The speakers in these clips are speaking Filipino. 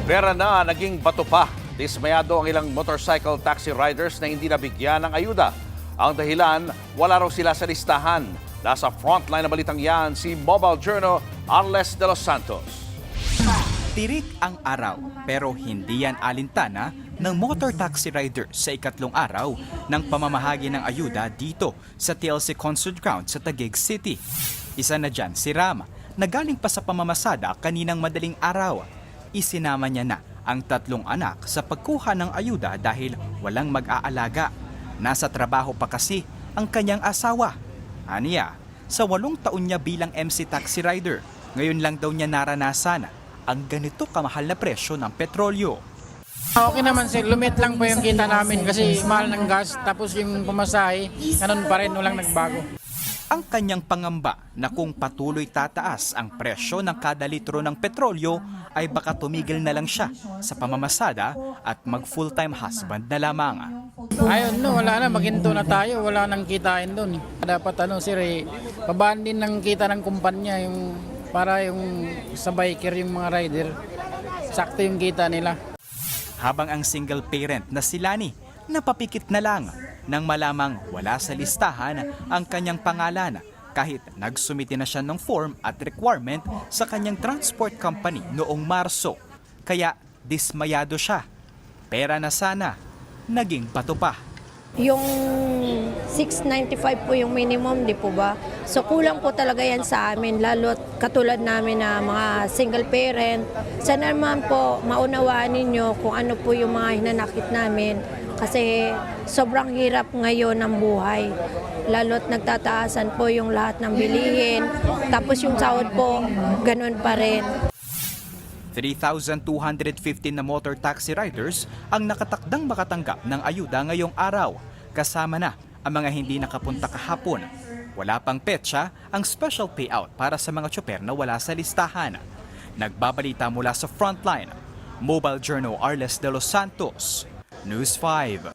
Pera na naging bato pa. Dismayado ang ilang motorcycle taxi riders na hindi nabigyan ng ayuda. Ang dahilan, wala raw sila sa listahan. Nasa frontline na balitang yan si Mobile Journal Arles de los Santos. Tirik ang araw pero hindi yan alintana ng motor taxi rider sa ikatlong araw ng pamamahagi ng ayuda dito sa TLC Concert Ground sa Taguig City. Isa na dyan si Rama na galing pa sa pamamasada kaninang madaling araw. Isinama niya na ang tatlong anak sa pagkuha ng ayuda dahil walang mag-aalaga. Nasa trabaho pa kasi ang kanyang asawa. Aniya, sa 8 taon niya bilang MC taxi rider, ngayon lang daw niya naranasan ang ganito kamahal na presyo ng petrolyo. Okay naman sir, lumit lang po yung kita namin kasi mahal ng gas, tapos yung pumasahe, ganun pa rin, walang nagbago. Ang kanyang pangamba na kung patuloy tataas ang presyo ng kada litro ng petrolyo ay baka tumigil na lang siya sa pamamasada at mag full-time husband na lamang. Ayun no, wala na, maginto na tayo, wala nang kitain doon. Dapat sir, babaan din ng kita ng kumpanya yung para yung sa biker, yung mga rider, sakto yung kita nila. Habang ang single parent na si Lani napapikit na lang nang malamang wala sa listahan ang kanyang pangalan kahit nagsumite na siya ng form at requirement sa kanyang transport company noong Marso. Kaya dismayado siya. Pera na sana, naging bato pa. Yung 695 po yung minimum, di po ba? So kulang po talaga yan sa amin, lalo katulad namin na mga single parent. Sana naman po maunawaan ninyo kung ano po yung mga hinanakit namin kasi sobrang hirap ngayon ng buhay. Lalo't nagtataasan po yung lahat ng bilihin, tapos yung sahod po, ganun pa rin. 3,215 na motor taxi riders ang nakatakdang makatanggap ng ayuda ngayong araw. Kasama na ang mga hindi nakapunta kahapon. Wala pang petsa ang special payout para sa mga tsoper na wala sa listahan. Nagbabalita mula sa Frontline, Mobile Journal Arles de los Santos, News 5.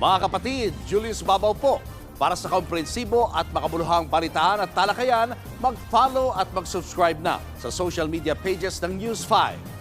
Mga kapatid, Julius Babaw po. Para sa komprehensibo at makabuluhang balitaan at talakayan, mag-follow at mag-subscribe na sa social media pages ng News 5.